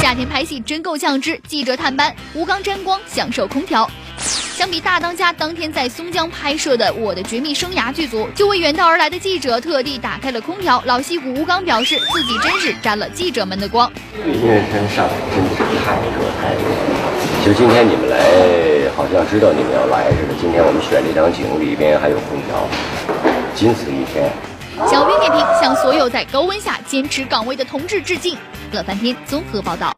夏天拍戏真够呛之，记者探班，吴刚沾光享受空调。相比大当家当天在松江拍摄的《我的绝密生涯》剧组，就为远道而来的记者特地打开了空调。老戏骨吴刚表示，自己真是沾了记者们的光。因为天上海真的是太热了。其实今天你们来，好像知道你们要来似的。今天我们选这场景里边还有空调，仅此一天。小编点评：向所有在高温下坚持岗位的同志致敬。乐翻天综合报道。